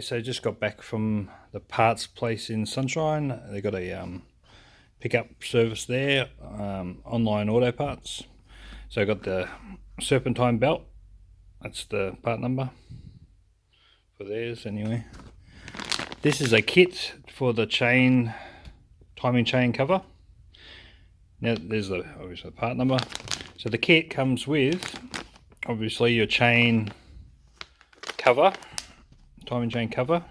So just got back from the parts place in Sunshine. They got a pickup service there, online auto parts. So I got the serpentine belt. That's the part number for theirs anyway. This is a kit for the chain, timing chain cover. Now there's obviously the part number. So the kit comes with obviously your chain cover, timing chain cover.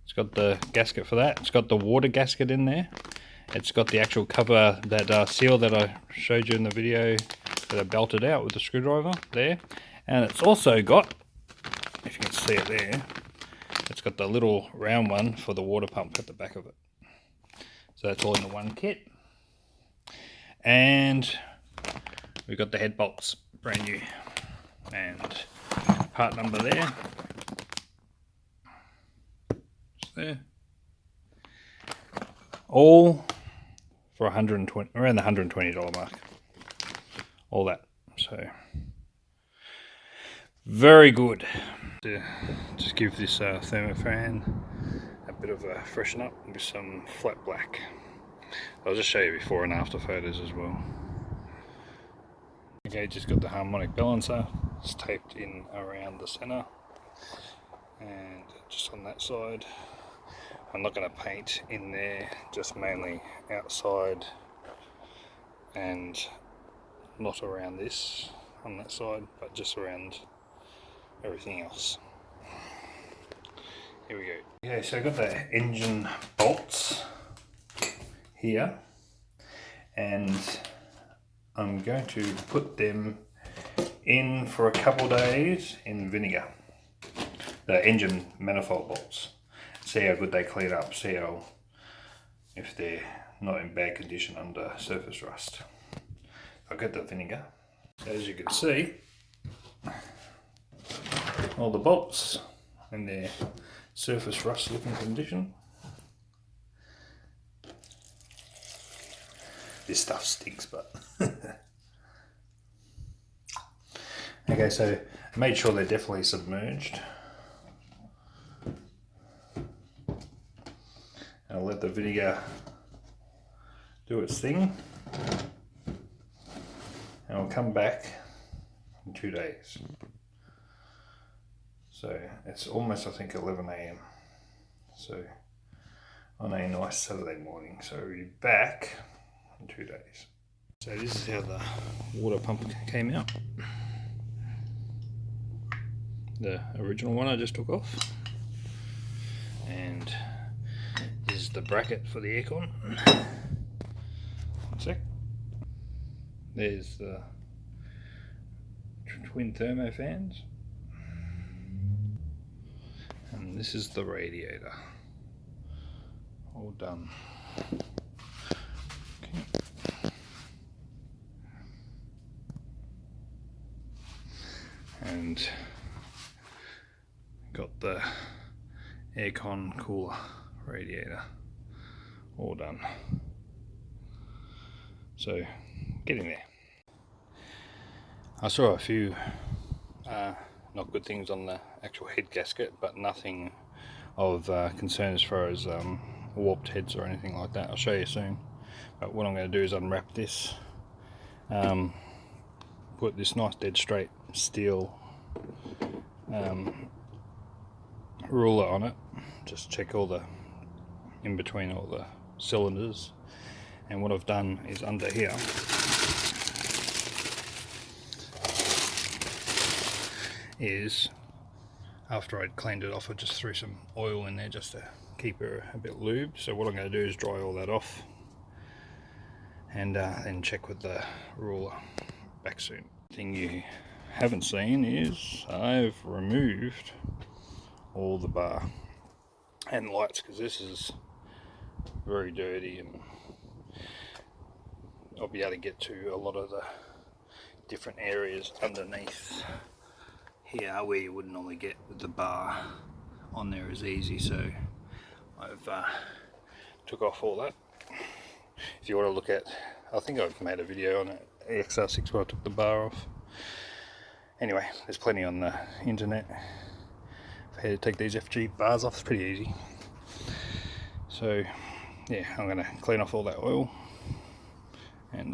It's got the gasket for that. It's got the water gasket in there. It's got the actual cover, that seal that I showed you in the video that I belted out with the screwdriver there. And it's also got, if you can see it there, it's got the little round one for the water pump at the back of it. So that's all in the one kit. And we've got the head bolts, brand new. And part number there. Just there. All for 120, around the $120 mark. All that. So very good. To just give this thermofan a bit of a freshen up with some flat black. I'll just show you before and after photos as well. Okay, just got the harmonic balancer. It's taped in around the center and just on that side. I'm not going to paint in there, just mainly outside and not around this on that side, but just around everything else. Here we go. Okay, so I've got the engine bolts here and I'm going to put them in for a couple of days in vinegar. The engine manifold bolts. See how good they clean up, see how, if they're not in bad condition under surface rust. I'll get the vinegar. So as you can see, all the bolts in their surface rust looking condition. This stuff stinks, but okay, so I made sure they're definitely submerged. I'll let the vinegar do its thing and I'll come back in 2 days. So it's almost, I think, 11 AM. So on a nice Saturday morning. So we'll be back in 2 days. So this is how the water pump came out. The original one I just took off. And this is the bracket for the aircon. One sec. There's the twin thermo fans. And this is the radiator. All done. Okay. And got the aircon cooler radiator all done. So getting there. I saw a few not good things on the actual head gasket, but nothing of concern as far as warped heads or anything like that. I'll show you soon. But what I'm going to do is unwrap this, put this nice dead straight steel ruler on it, just check all the in between all the cylinders. And what I've done is under here is, after I'd cleaned it off, I just threw some oil in there just to keep her a bit lubed. So what I'm going to do is dry all that off and then check with the ruler back soon. Thing you haven't seen is I've removed all the bar and lights, because this is very dirty and I'll be able to get to a lot of the different areas underneath here where you wouldn't normally get with the bar on there as easy. So I've took off all that. If you want to look at, I think I've made a video on it, XR6 where I took the bar off. Anyway, there's plenty on the internet Had to take these FG bars off, it's pretty easy. So yeah, I'm going to clean off all that oil and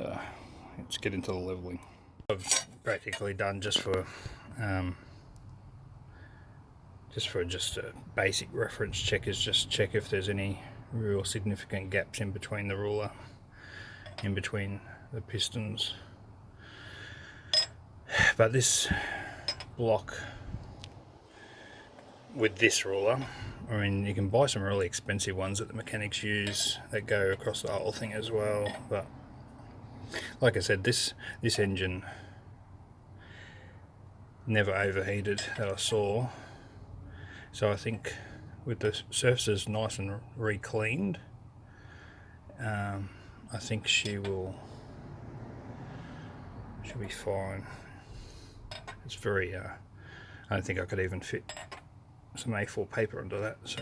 let's get into the leveling. I've practically done just for a basic reference check, is just check if there's any real significant gaps in between the ruler, in between the pistons. But this block with this ruler, I mean, you can buy some really expensive ones that the mechanics use that go across the whole thing as well, but like I said, this engine never overheated that I saw, so I think with the surfaces nice and re-cleaned, I think she'll be fine. It's very I don't think I could even fit some A4 paper under that, so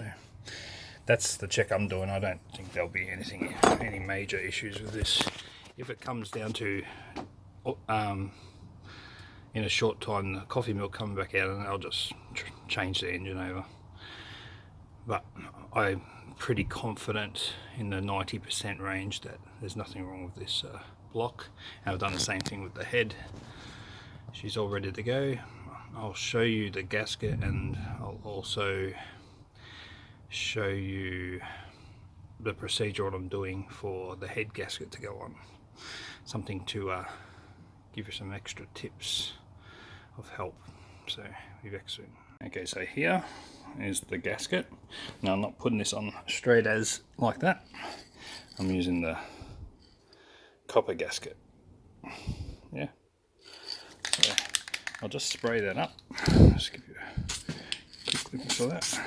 that's the check I'm doing. I don't think there'll be any major issues with this. If it comes down to in a short time the coffee milk coming back out, and I'll just change the engine over, but I'm pretty confident in the 90% range that there's nothing wrong with this block. And I've done the same thing with the head. She's all ready to go. I'll show you the gasket, and I'll also show you the procedure what I'm doing for the head gasket to go on. Something to give you some extra tips of help. So be back soon. Okay, so here is the gasket. Now I'm not putting this on straight as like that. I'm using the copper gasket. Yeah. So I'll just spray that up. Just give you a quick clip for that.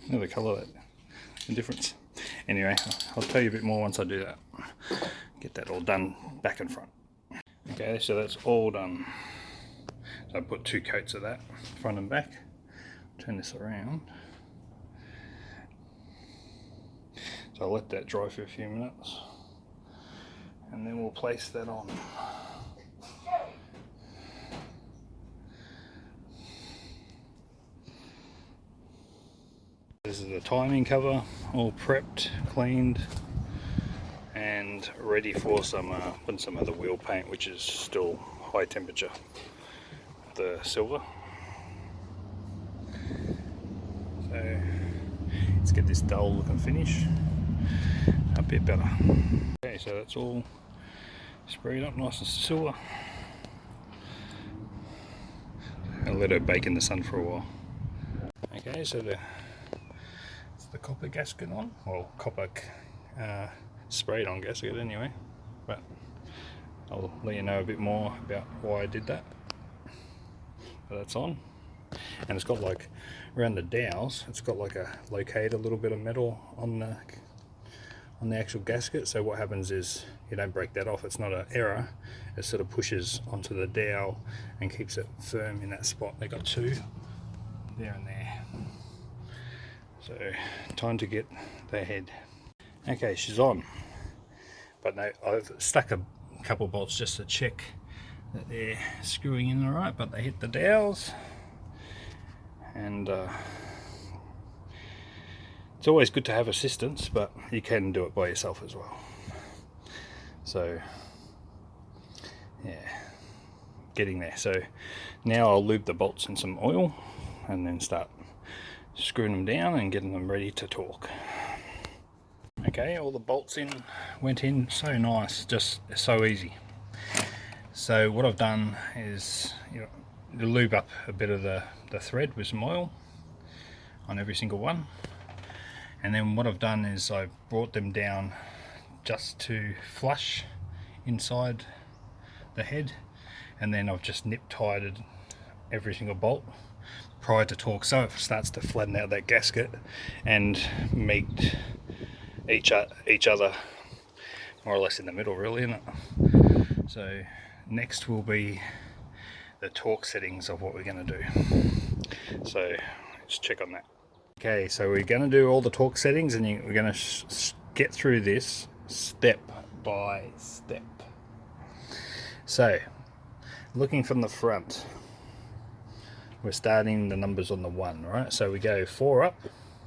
Another colour, the difference. Anyway, I'll tell you a bit more once I do that. Get that all done back and front. Okay, so that's all done. So I put 2 coats of that, front and back. Turn this around. So I'll let that dry for a few minutes, and then we'll place that on. This is the timing cover, all prepped, cleaned, and ready for putting some of the wheel paint, which is still high temperature, the silver. So let's get this dull looking finish a bit better. Okay, so that's all sprayed up nice and silver. I'll let her bake in the sun for a while. Okay, so it's the copper gasket on, well, copper sprayed on gasket anyway, but I'll let you know a bit more about why I did that. So that's on, and it's got like around the dowels, it's got like a locator, a little bit of metal on the actual gasket. So what happens is you don't break that off, it's not an error, it sort of pushes onto the dowel and keeps it firm in that spot. They got 2 there and there. So time to get the head. Okay, she's on, but no, I've stuck a couple of bolts just to check that they're screwing in alright, but they hit the dowels, and it's always good to have assistance, but you can do it by yourself as well. So yeah, getting there. So now I'll lube the bolts in some oil and then start screwing them down and getting them ready to torque. Okay, all the bolts went in so nice, just so easy. So what I've done is, lube up a bit of the thread with some oil on every single one, and then what I've done is I've brought them down just to flush inside the head, and then I've just nip tied every single bolt prior to torque, so it starts to flatten out that gasket and meet each other more or less in the middle, really, isn't it? So next will be the torque settings of what we're going to do. So let's check on that. Okay, so we're going to do all the torque settings, and we're going to get through this step by step. So looking from the front, we're starting the numbers on the 1, right? So we go 4 up,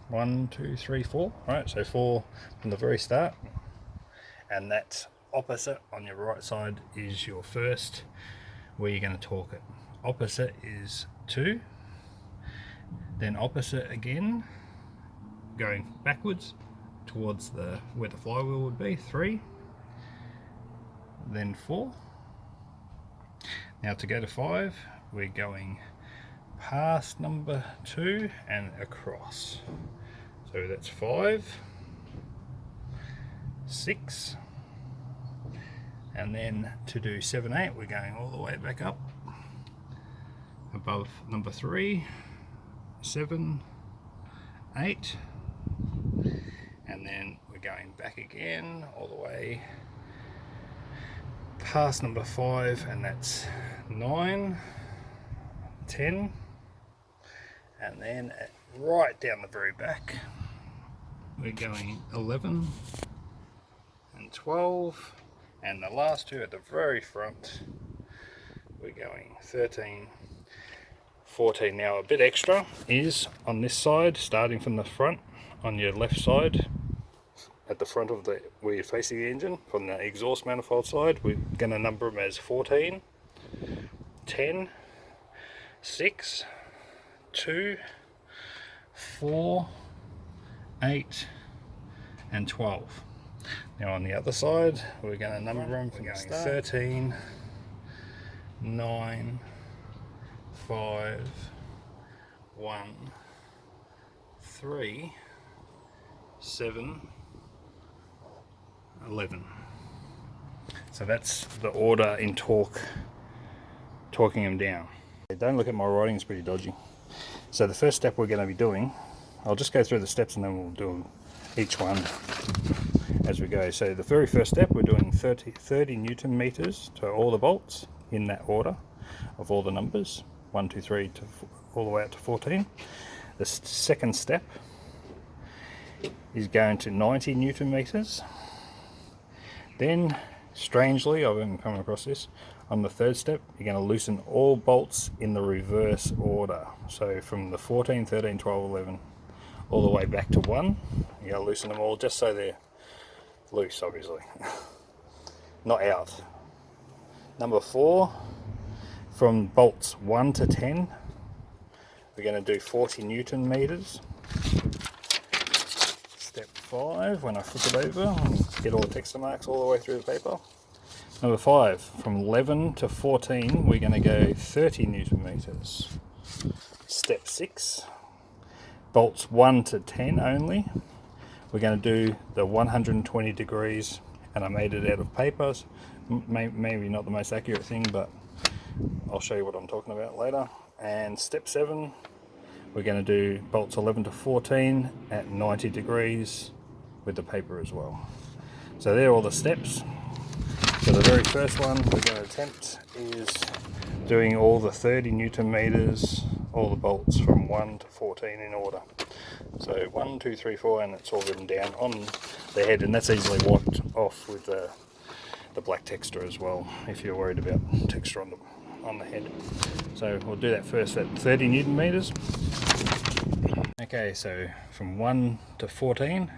1, 2, 3, 4, right? So 4 from the very start, and that's opposite on your right side is your first, where you're going to torque it. Opposite is 2, then opposite again, going backwards towards where the flywheel would be, 3, then 4. Now to go to 5, we're going past number 2 and across. So that's 5, 6, and then to do 7, 8, we're going all the way back up above number 3, 7, 8, and then we're going back again all the way past number 5, and that's 9, 10, and then right down the very back we're going 11 and 12, and the last 2 at the very front we're going 13, 14. Now a bit extra is on this side, starting from the front on your left side at the front of where you're facing the engine, from the exhaust manifold side, we're going to number them as 14, 10, 6, 2, 4, 8, and 12. Now on the other side, we're going to number them from going 13, 9, 5, 1, 3, 7, 11. So that's the order in torquing them down. Don't look at my writing, it's pretty dodgy. So the first step we're going to be doing, I'll just go through the steps and then we'll do each one as we go. So the very first step, we're doing 30 Newton meters to all the bolts in that order of all the numbers, 1, 2, 3 to all the way up to 14. The second step is going to 90 Newton meters. Then, strangely, I've even come across this, on the third step, you're going to loosen all bolts in the reverse order. So from the 14, 13, 12, 11, all the way back to 1, you're going to loosen them all just so they're loose, obviously, not out. Number 4, from bolts 1 to 10, we're going to do 40 Newton meters. Step 5, when I flip it over and get all the texture marks all the way through the paper. Number 5, from 11 to 14, we're going to go 30 Newton meters. Step 6, bolts 1 to 10 only. We're going to do the 120 degrees, and I made it out of papers. Maybe not the most accurate thing, but I'll show you what I'm talking about later. And step 7, we're going to do bolts 11 to 14 at 90 degrees with the paper as well. So they're all the steps. So the very first one we're going to attempt is doing all the 30 Newton meters, all the bolts from 1 to 14 in order. So 1, 2, 3, 4, and it's all written down on the head, and that's easily wiped off with the black texture as well, if you're worried about texture on the head. So we'll do that first at 30 Newton meters. Okay, so from 1 to 14,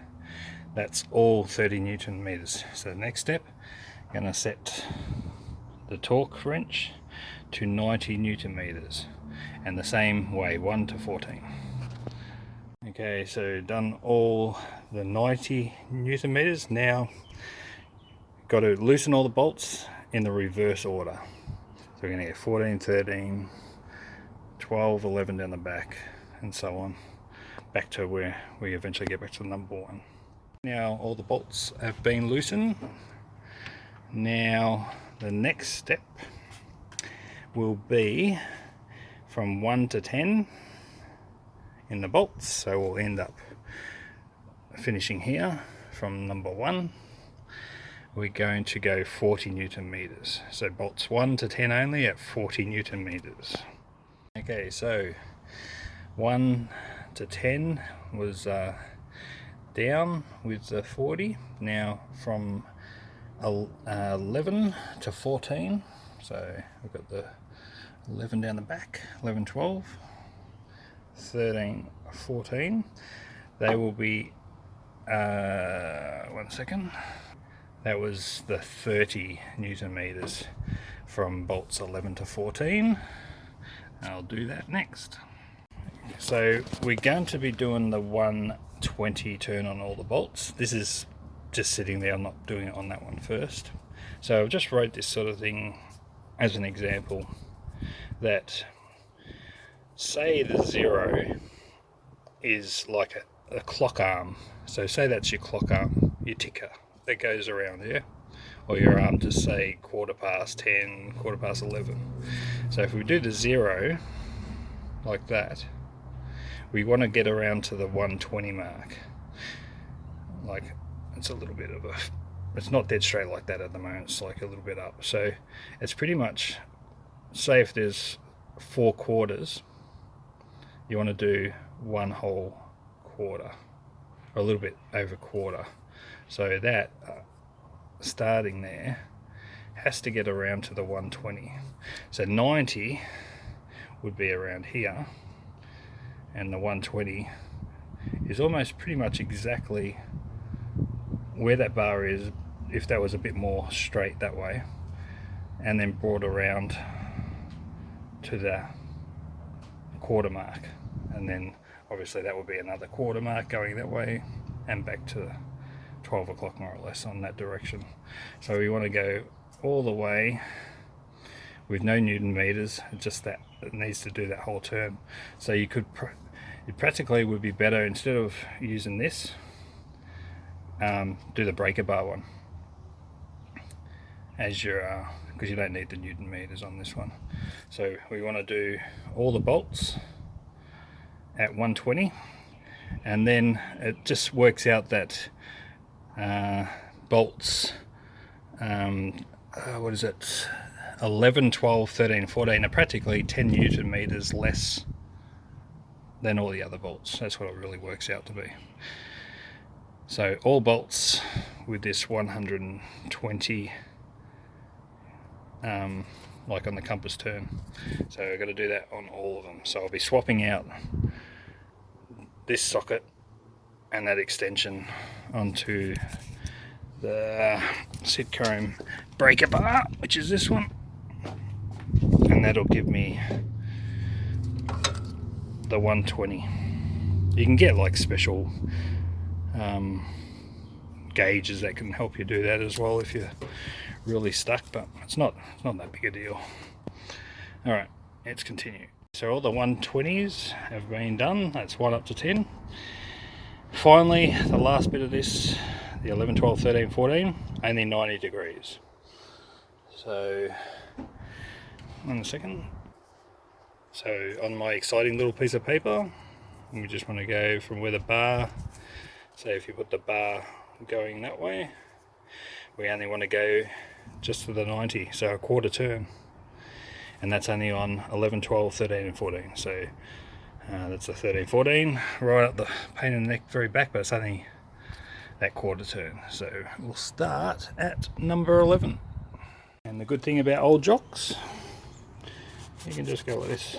that's all 30 Newton meters. So the next step, I'm going to set the torque wrench to 90 Newton meters, and the same way, 1 to 14. Okay, so done all the 90 Newton meters. Now got to loosen all the bolts in the reverse order. So we're going to get 14, 13, 12, 11 down the back, and so on, back to where we eventually get back to the number 1. Now all the bolts have been loosened. Now the next step will be from 1 to 10 in the bolts. So we'll end up finishing here from number 1. We're going to go 40 Newton meters. So bolts 1 to 10 only at 40 Newton meters. Okay, so 1 to 10 was down with the 40. Now from 11 to 14, So we've got the 11 down the back, 11, 12, 13, 14. They will be, 1 second. That was the 30 Newton meters from bolts 11 to 14. I'll do that next. So we're going to be doing the 120 turn on all the bolts. This is just sitting there, I'm not doing it on that one first. So I've just wrote this sort of thing as an example, that say the 0 is like a clock arm. So say that's your clock arm, your ticker that goes around here, or your arm to say 10:15, 11:15. So if we do the 0 like that, we want to get around to the 120 mark. Like, it's a little bit of a, it's not dead straight like that at the moment, it's like a little bit up. So it's pretty much, say if there's 4 quarters, you want to do 1 whole quarter, or a little bit over quarter. So that starting there has to get around to the 120. So 90 would be around here, and the 120 is almost pretty much exactly where that bar is, if that was a bit more straight that way, and then brought around to the quarter mark, and then obviously that would be another quarter mark going that way and back to 12 o'clock more or less on that direction. So we want to go all the way with no Newton meters, just that it needs to do that whole turn. So you could, it practically would be better, instead of using this, do the breaker bar one as your, because you don't need the Newton meters on this one. So we want to do all the bolts at 120, and then it just works out that bolts, what is it, 11, 12, 13, 14 are practically 10 Newton meters less than all the other bolts. That's what it really works out to be. So all bolts with this 120, like on the compass turn. So I've got to do that on all of them. So I'll be swapping out this socket and that extension onto the Sitcomb breaker bar, which is this one, and that'll give me the 120. You can get like special gauges that can help you do that as well if you're really stuck, but it's not that big a deal. Alright, let's continue. So all the 120s have been done. That's 1 up to 10. Finally, the last bit of this, the 11, 12, 13, 14, only 90 degrees. So, 1 second. So on my exciting little piece of paper, we just want to go from where the bar, so if you put the bar going that way, we only want to go just to the 90, so a quarter turn. And that's only on 11, 12, 13 and 14. So that's the 13, 14, right up the pain in the neck, very back, but it's only that quarter turn. So we'll start at number 11. And the good thing about old jocks, you can just go like this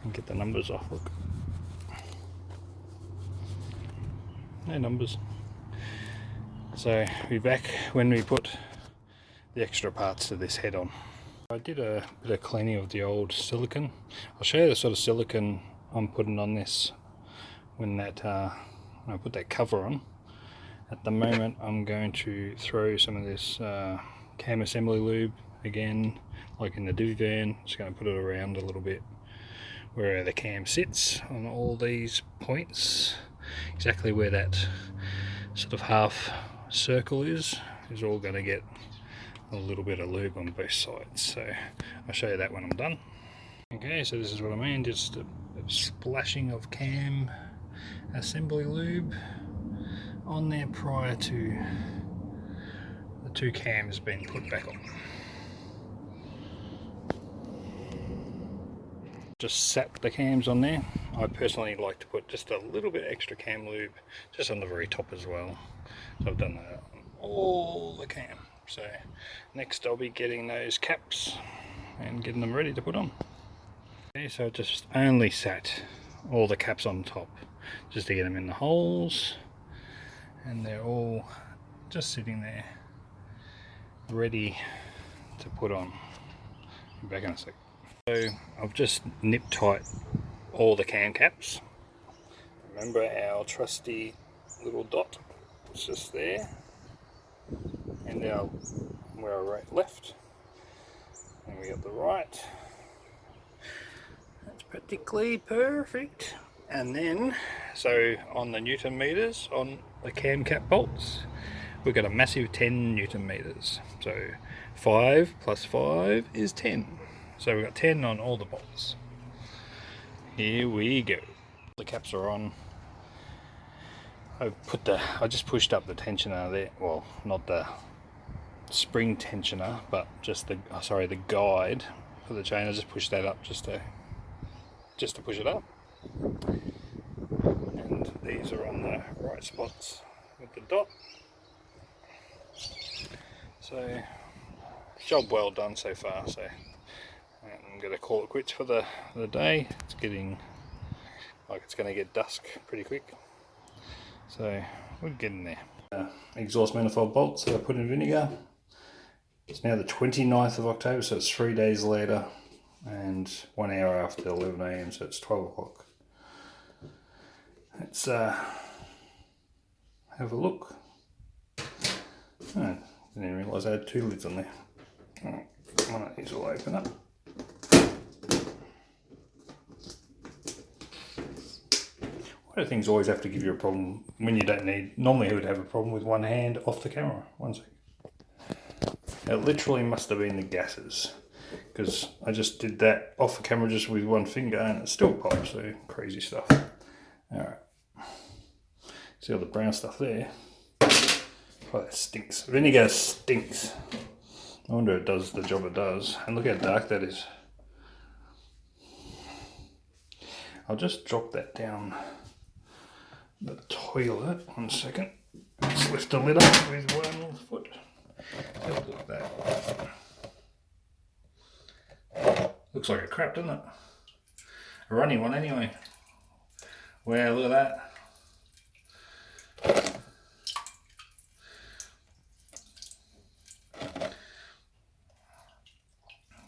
and get the numbers off. Look, no numbers. So we'll be back when we put the extra parts to this head on. I did a bit of cleaning of the old silicone. I'll show you the sort of silicone I'm putting on this when that when I put that cover on. At the moment I'm going to throw some of this cam assembly lube again, like in the divvy van. Just going to put it around a little bit where the cam sits on all these points. Exactly where that sort of half circle is all going to get a little bit of lube on both sides. So I'll show you that when I'm done. Okay, so this is what I mean, just a splashing of cam assembly lube on there prior to the 2 cams being put back on. Just sat the cams on there. I personally like to put just a little bit extra cam lube just on the very top as well. So I've done that on all the cam. So next I'll be getting those caps and getting them ready to put on. Okay, so I just only sat all the caps on top just to get them in the holes, and they're all just sitting there ready to put on. Be back in a sec. So I've just nipped tight all the cam caps. Remember our trusty little dot, it's just there, and now where I wrote left, and we got the right. That's practically perfect. And then, so on the Newton meters on the cam cap bolts, we've got a massive 10 Newton meters. So 5 plus 5 is 10. So we've got 10 on all the bolts. Here we go. The caps are on. I just pushed up the tensioner there. Well, not the spring tensioner, but just the the guide for the chain. I just pushed that up just to push it up. And these are on the right spots with the dot. So job well done so far. So I'm going to call it quits for the day. It's getting like it's going to get dusk pretty quick. So we're getting there. Exhaust manifold bolts that I put in vinegar. It's now the 29th of October, so it's 3 days later and 1 hour after 11 AM, so it's 12 o'clock. Let's have a look. Oh, didn't even realise I had 2 lids on there. Right, one of these will open up. Why do things always have to give you a problem when you don't need? Normally you would have a problem with one hand off the camera. One second. It literally must have been the gases, because I just did that off the camera just with one finger and it still popped, so crazy stuff. Alright. See all the brown stuff there? Oh, that stinks. Vinegar stinks. I wonder if it does the job it does. And look how dark that is. I'll just drop that down the toilet. 1 second. Let's lift the lid up with one foot. Have a look at that. Looks like a crap, doesn't it? A runny one anyway. Wow, look at that.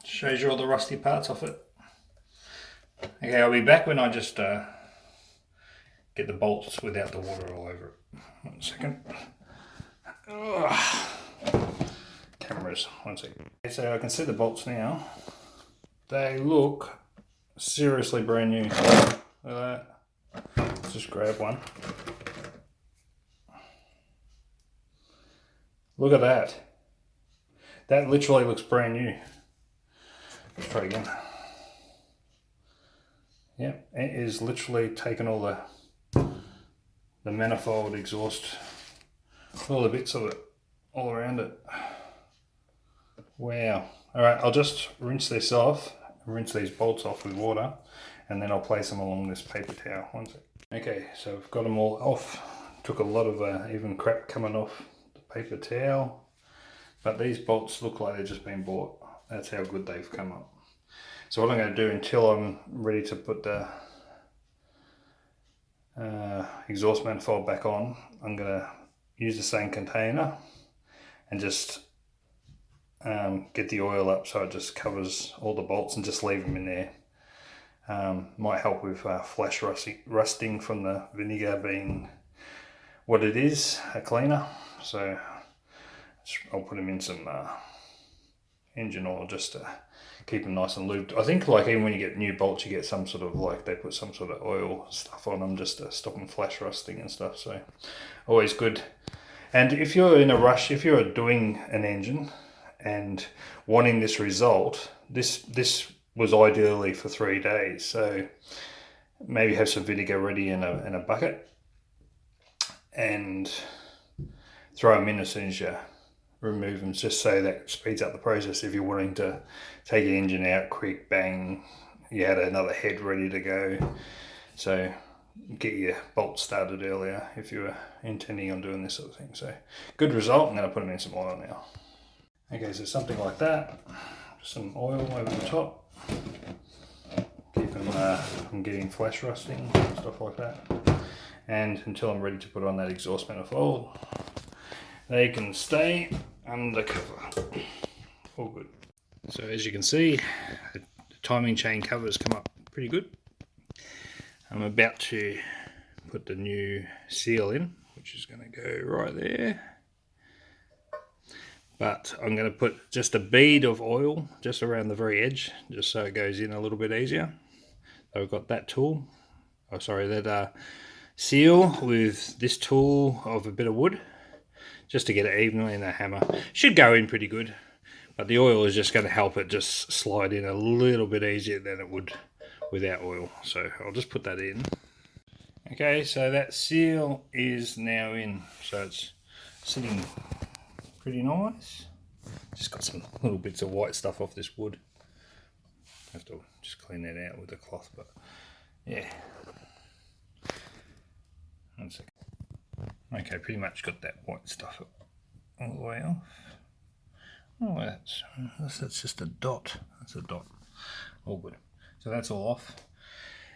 Shows you all the rusty parts off it. Okay, I'll be back when I just get the bolts without the water all over it. 1 second. Ugh. Cameras, 1 second. Okay, so I can see the bolts now. They look seriously brand new. Look at that. Let's just grab one. Look at that. That literally looks brand new. Let's try again. Yeah, it is literally taken all the manifold exhaust, all the bits of it, all around it. Wow. Alright, I'll just rinse this off, rinse these bolts off with water, and then I'll place them along this paper towel. 1 sec. Okay, so I've got them all off. Took a lot of even crap coming off the paper towel, but these bolts look like they've just been bought. That's how good they've come up. So what I'm going to do until I'm ready to put the exhaust manifold back on, I'm going to use the same container and just get the oil up so it just covers all the bolts and just leave them in there. Might help with flash rusting from the vinegar being what it is, a cleaner. So I'll put them in some engine oil just to keep them nice and lubed. I think like even when you get new bolts you get some sort of like they put some sort of oil stuff on them just to stop them flash rusting and stuff, so always good. And if you're in a rush, if you're doing an engine and wanting this result, this was ideally for 3 days, so maybe have some vinegar ready in a bucket and throw them in as soon as you remove them, just so that speeds up the process. If you're wanting to take your engine out quick, bang, you had another head ready to go. So get your bolts started earlier if you were intending on doing this sort of thing. So good result. I'm going to put them in some oil now. Okay, so something like that, some oil over the top, keep them from getting flash rusting, stuff like that. And until I'm ready to put on that exhaust manifold, they can stay under cover. All good. So as you can see, the timing chain covers come up pretty good. I'm about to put the new seal in, which is going to go right there. But I'm going to put just a bead of oil just around the very edge, just so it goes in a little bit easier. So I've got that tool, that seal with this tool of a bit of wood, just to get it evenly in the hammer. Should go in pretty good, but the oil is just going to help it just slide in a little bit easier than it would without oil. So I'll just put that in. Okay, so that seal is now in, so it's sitting pretty nice. Just got some little bits of white stuff off this wood. Have to just clean that out with a cloth, but yeah. 1 second. Okay, pretty much got that white stuff all the way off. Oh, that's just a dot. That's a dot. All good. So that's all off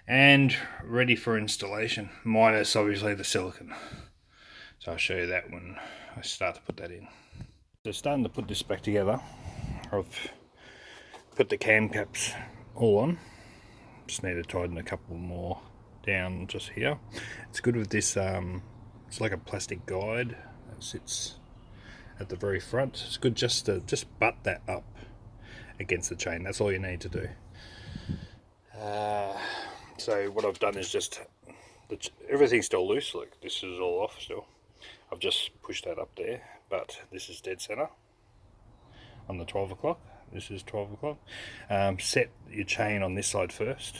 and ready for installation, minus obviously the silicone. So I'll show you that when I start to put that in. So starting to put this back together, I've put the cam caps all on. Just need to tighten a couple more down just here. It's good with this, it's like a plastic guide that sits at the very front. It's good just to butt that up against the chain. That's all you need to do. So what I've done is just, everything's still loose, like this is all off still. I've just pushed that up there, but this is dead center on the 12 o'clock. This is 12 o'clock. Set your chain on this side first,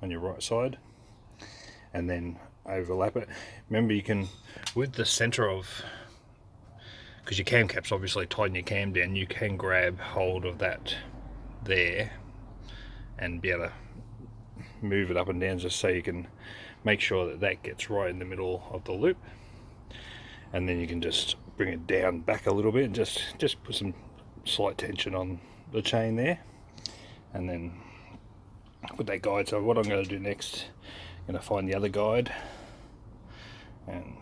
on your right side, and then overlap it. Remember, you can, with the center of, because your cam caps obviously tighten your cam down, you can grab hold of that there and be able to move it up and down, just so you can make sure that that gets right in the middle of the loop. And then you can just bring it down back a little bit and just put some slight tension on the chain there, and then put that guide. So what I'm going to do next, I'm going to find the other guide and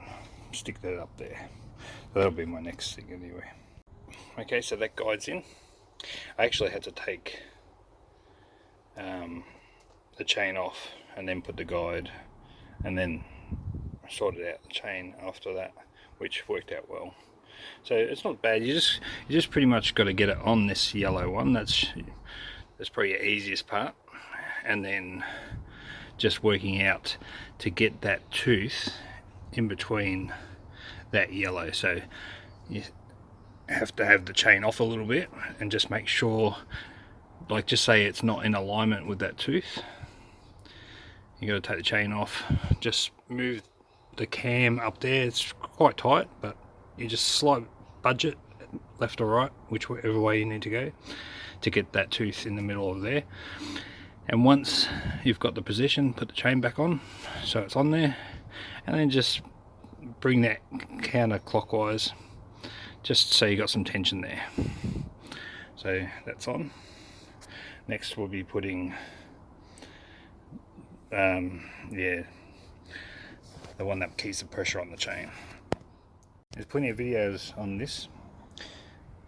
stick that up there. So that'll be my next thing anyway. Okay, so that guide's in. I actually had to take the chain off and then put the guide, and then sorted out the chain after that, which worked out well. So it's not bad. You just pretty much got to get it on this yellow one. That's probably the easiest part, and then just working out to get that tooth in between that yellow. So you have to have the chain off a little bit and just make sure, like, just say it's not in alignment with that tooth. You got to take the chain off, just move the cam up there. It's quite tight, but you just slight budge it left or right, whichever way you need to go, to get that tooth in the middle of there. And once you've got the position, put the chain back on so it's on there, and then just bring that counterclockwise, just so you got some tension there. So that's on. Next we'll be putting the one that keeps the pressure on the chain. There's plenty of videos on this,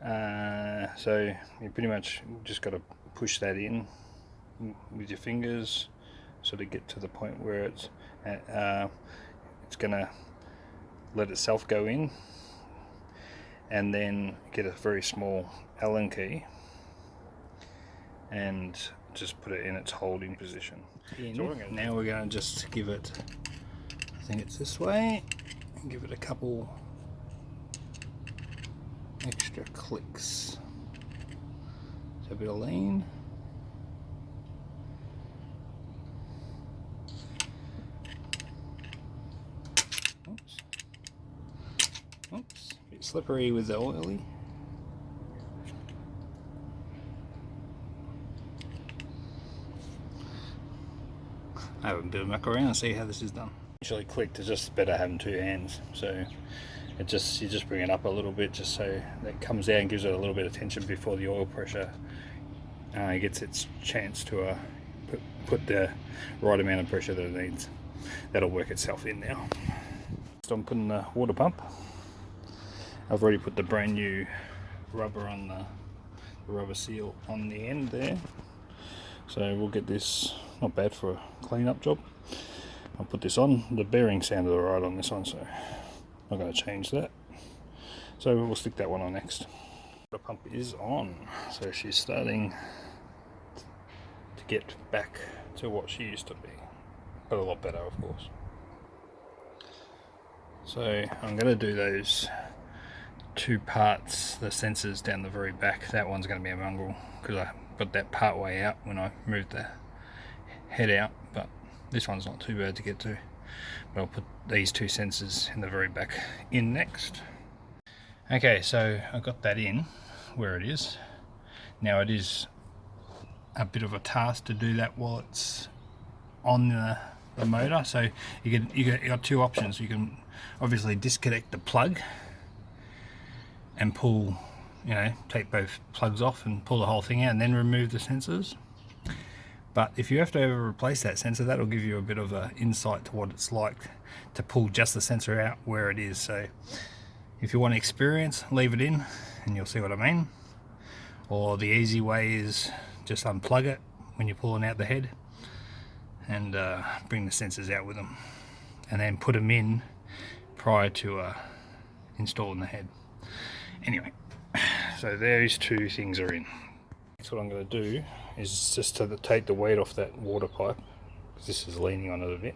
so you pretty much just got to push that in with your fingers, sort of get to the point where it's gonna let itself go in, and then get a very small Allen key and just put it in its holding position. So now we're going to just give it, I think it's this way, and give it a couple extra clicks. So a bit of lean. Oops. Oops. A bit slippery with the oily. I have a bit of muck around and see how this is done. Actually clicked, it's just better having two hands. So you just bring it up a little bit just so that comes down and gives it a little bit of tension before the oil pressure gets its chance to put the right amount of pressure that it needs. That'll work itself in now. So I'm putting the water pump. I've already put the brand new rubber on the rubber seal on the end there. So we'll get this, not bad for a clean-up job. I'll put this on. The bearing sounded alright on this one, so I'm not going to change that. So we'll stick that one on next. The pump is on, so she's starting to get back to what she used to be, but a lot better, of course. So I'm going to do those two parts, the sensors down the very back. That one's going to be a mongrel because I got that part way out when I moved the head out, but this one's not too bad to get to. But I'll put these two sensors in the very back in next. Okay, so I got that in where it is. Now it is a bit of a task to do that while it's on the motor. So you got two options. You can obviously disconnect the plug and pull, take both plugs off and pull the whole thing out and then remove the sensors. But if you have to ever replace that sensor, that'll give you a bit of an insight to what it's like to pull just the sensor out where it is. So if you want experience, leave it in and you'll see what I mean. Or the easy way is just unplug it when you're pulling out the head and bring the sensors out with them, and then put them in prior to installing the head. Anyway, so those two things are in. Next, what I'm going to do is just to take the weight off that water pipe, because this is leaning on it a bit.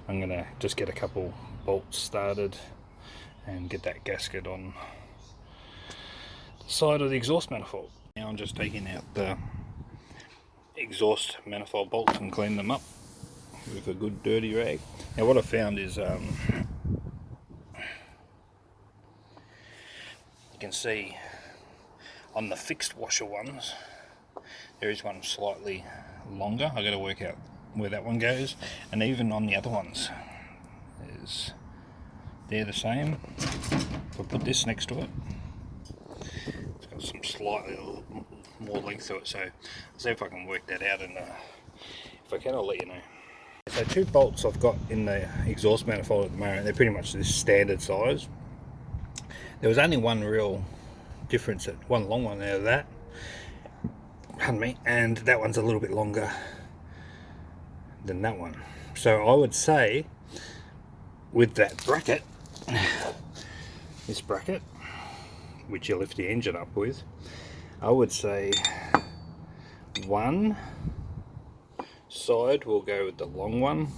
I'm going to just get a couple bolts started and get that gasket on the side of the exhaust manifold. Now I'm just taking out the exhaust manifold bolts and clean them up with a good dirty rag. Now what I found is you can see on the fixed washer ones there is one slightly longer. I got to work out where that one goes, and even on the other ones they're the same. If I put this next to it, it's got some slightly more length to it, so I'll see if I can work that out, and if I can I'll let you know. So two bolts I've got in the exhaust manifold at the moment. They're pretty much this standard size. There was only one real difference, one long one out of that, pardon me, and that one's a little bit longer than that one. So I would say with that bracket, this bracket, which you lift the engine up with, I would say one side will go with the long one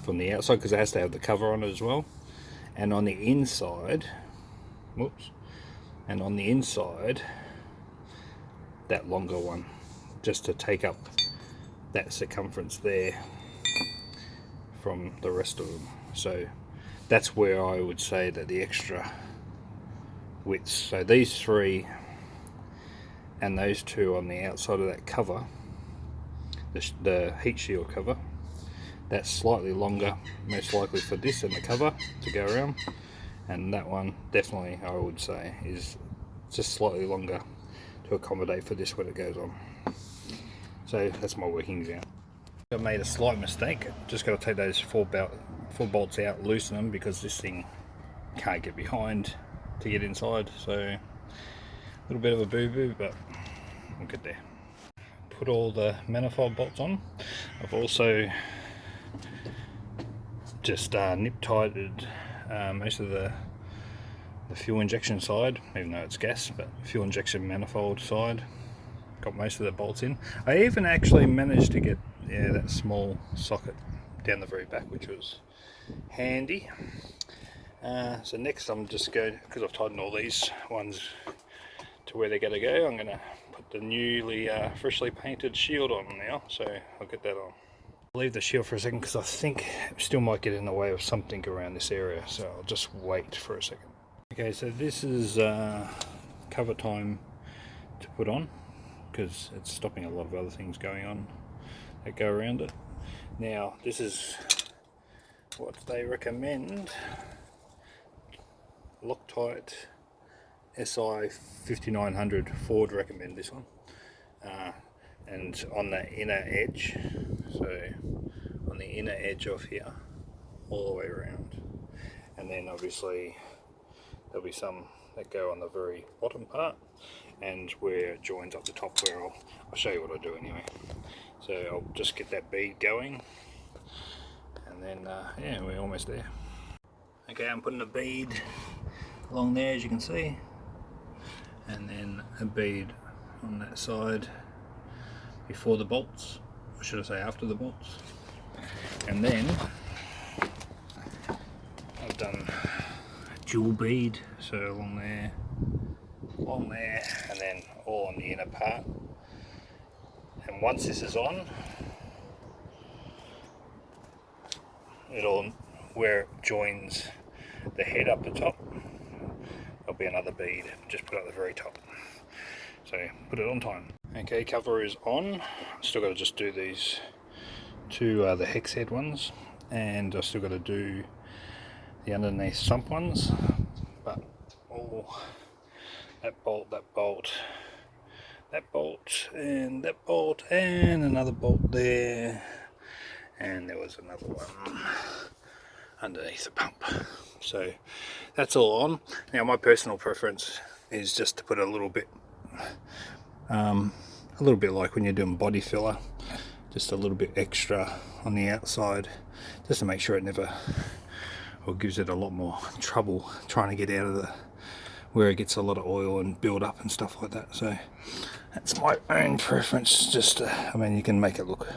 from the outside, because it has to have the cover on it as well, and on the inside, whoops, and on the inside that longer one, just to take up that circumference there from the rest of them. So that's where I would say that the extra widths, so these three and those two on the outside of that cover, the heat shield cover, that's slightly longer, most likely for this and the cover to go around, and that one definitely I would say is just slightly longer to accommodate for this when it goes on. So that's my workings out. I made a slight mistake. Just got to take those four bolts out, loosen them, because this thing can't get behind to get inside. So a little bit of a boo-boo, but we'll get there. Put all the manifold bolts on. I've also just nip-tighted most of the fuel injection side, even though it's gas, but fuel injection manifold side. Got most of the bolts in. I even actually managed to get that small socket down the very back, which was handy. So next I'm just going, because I've tightened all these ones to where they're going to go, I'm going to put the newly freshly painted shield on now, so I'll get that on. I'll leave the shield for a second because I think it still might get in the way of something around this area, so I'll just wait for a second. Okay, so this is cover time to put on, because it's stopping a lot of other things going on that go around it. Now this is what they recommend Loctite SI 5900 Ford, recommend this one. And on the inner edge, so on the inner edge of here, all the way around. And then obviously there'll be some that go on the very bottom part, and where it joins up the top, where I'll show you what I do anyway. So I'll just get that bead going, and then yeah, we're almost there. Okay, I'm putting a bead along there, as you can see, and then a bead on that side before the bolts, or should I say after the bolts. And then I've done a dual bead, so along there, and then all on the inner part. And once this is on, it'll, where it joins the head up the top, there'll be another bead, just put it at the very top. So put it on time. Okay, cover is on. Still got to just do these two, the hex head ones, and I've still got to do the underneath sump ones. But that bolt, and that bolt, and another bolt there, and there was another one underneath the pump. So that's all on. Now my personal preference is just to put a little bit like when you're doing body filler, just a little bit extra on the outside, just to make sure it never, or gives it a lot more trouble trying to get out of the, where it gets a lot of oil and build up and stuff like that. So that's my own preference. Just I mean, you can make it look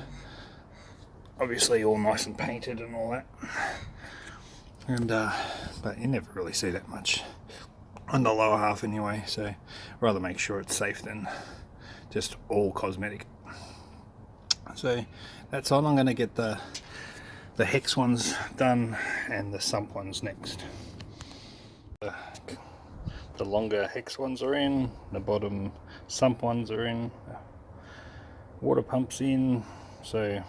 obviously all nice and painted and all that, and but you never really see that much on the lower half anyway, so rather make sure it's safe than just all cosmetic. So that's on. I'm going to get the hex ones done and the sump ones next. The longer hex ones are in, the bottom sump ones are in, water pumps in, so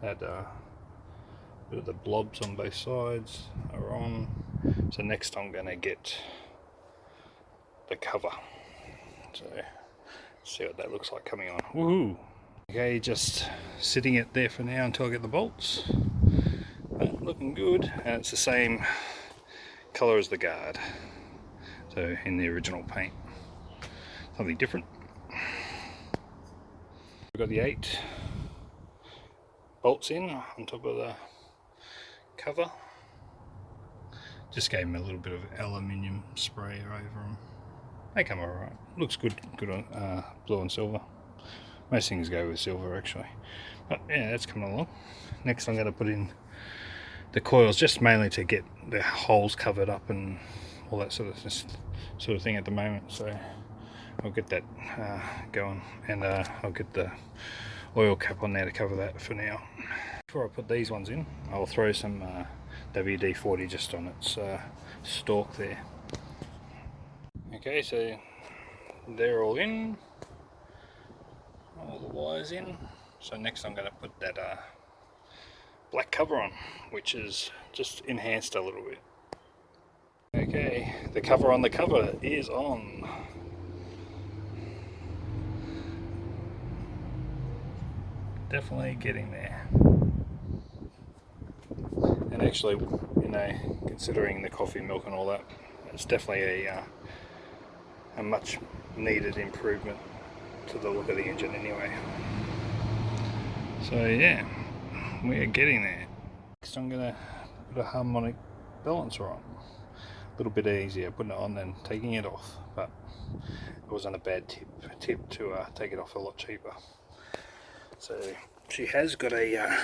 that bit of the blobs on both sides are on. So next I'm going to get the cover, so see what that looks like coming on. Woohoo! Okay, just sitting it there for now until I get the bolts, but looking good, and it's the same colour as the guard, so in the original paint. Something different. We've got the 8 bolts in on top of the cover. Just gave them a little bit of aluminium spray over them. They come alright. Looks good on blue and silver. Most things go with silver actually. But yeah, that's coming along. Next I'm going to put in the coils, just mainly to get the holes covered up and all that sort of thing at the moment. So I'll get that going, and I'll get the oil cap on there to cover that for now. Before I put these ones in, I'll throw some WD-40 just on its stalk there. Okay, so they're all in, all the wires in. So next I'm going to put that black cover on, which is just enhanced a little bit. Okay, the cover on the cover is on. Definitely getting there. And actually, you know, considering the coffee milk and all that, it's definitely a much needed improvement to the look of the engine anyway. So yeah, we are getting there. Next I'm going to put a harmonic balancer on. A little bit easier putting it on than taking it off, but it wasn't a bad tip to take it off a lot cheaper. So she has got a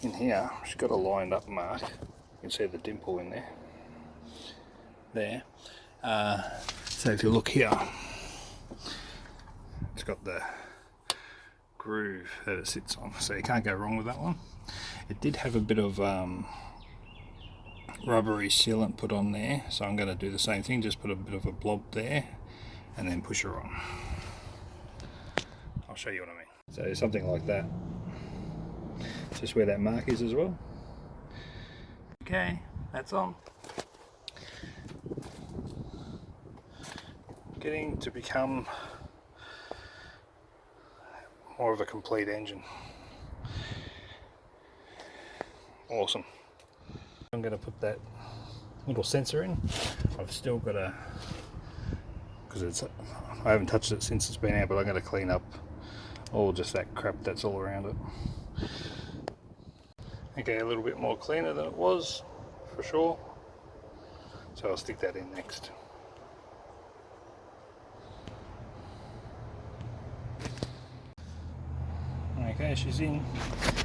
in here, she's got a lined up mark. You can see the dimple in there. So if you look here, it's got the groove that it sits on, so you can't go wrong with that one. It did have a bit of rubbery sealant put on there, so I'm going to do the same thing, just put a bit of a blob there and then push her on. I'll show you what I mean. So something like that, just where that mark is as well. Okay, that's on. getting to become more of a complete engine. Awesome. I'm going to put that little sensor in. I've still got to, because I haven't touched it since it's been out, but I'm going to clean up all just that crap that's all around it. Okay, a little bit more cleaner than it was, for sure. So I'll stick that in next. Okay, she's in.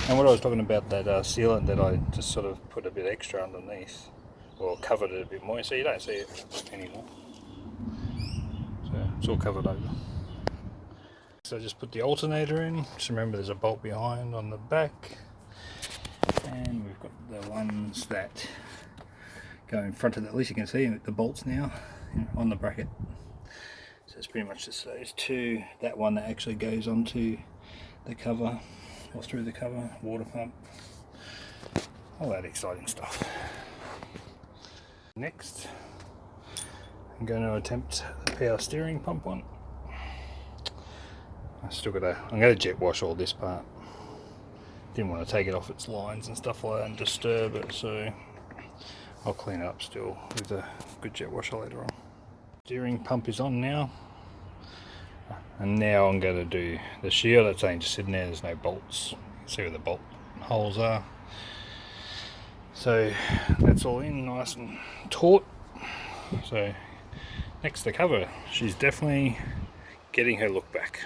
And what I was talking about, that sealant that I just sort of put a bit extra underneath, or covered it a bit more, so you don't see it anymore. So it's all covered over. So just put the alternator in. Just remember there's a bolt behind on the back. And we've got the ones that go in front of it. At least you can see the bolts now on the bracket. So it's pretty much just those two. That one that actually goes onto the cover, or through the cover, water pump, all that exciting stuff. Next, I'm going to attempt the power steering pump one. I'm going to jet wash all this part. Didn't want to take it off its lines and stuff like that and disturb it, so I'll clean it up still with a good jet washer later on. Steering pump is on now, and now I'm going to do the shield. That's ain't just sitting there, there's no bolts. You can see where the bolt holes are. So that's all in, nice and taut. So next, the cover. She's definitely getting her look back.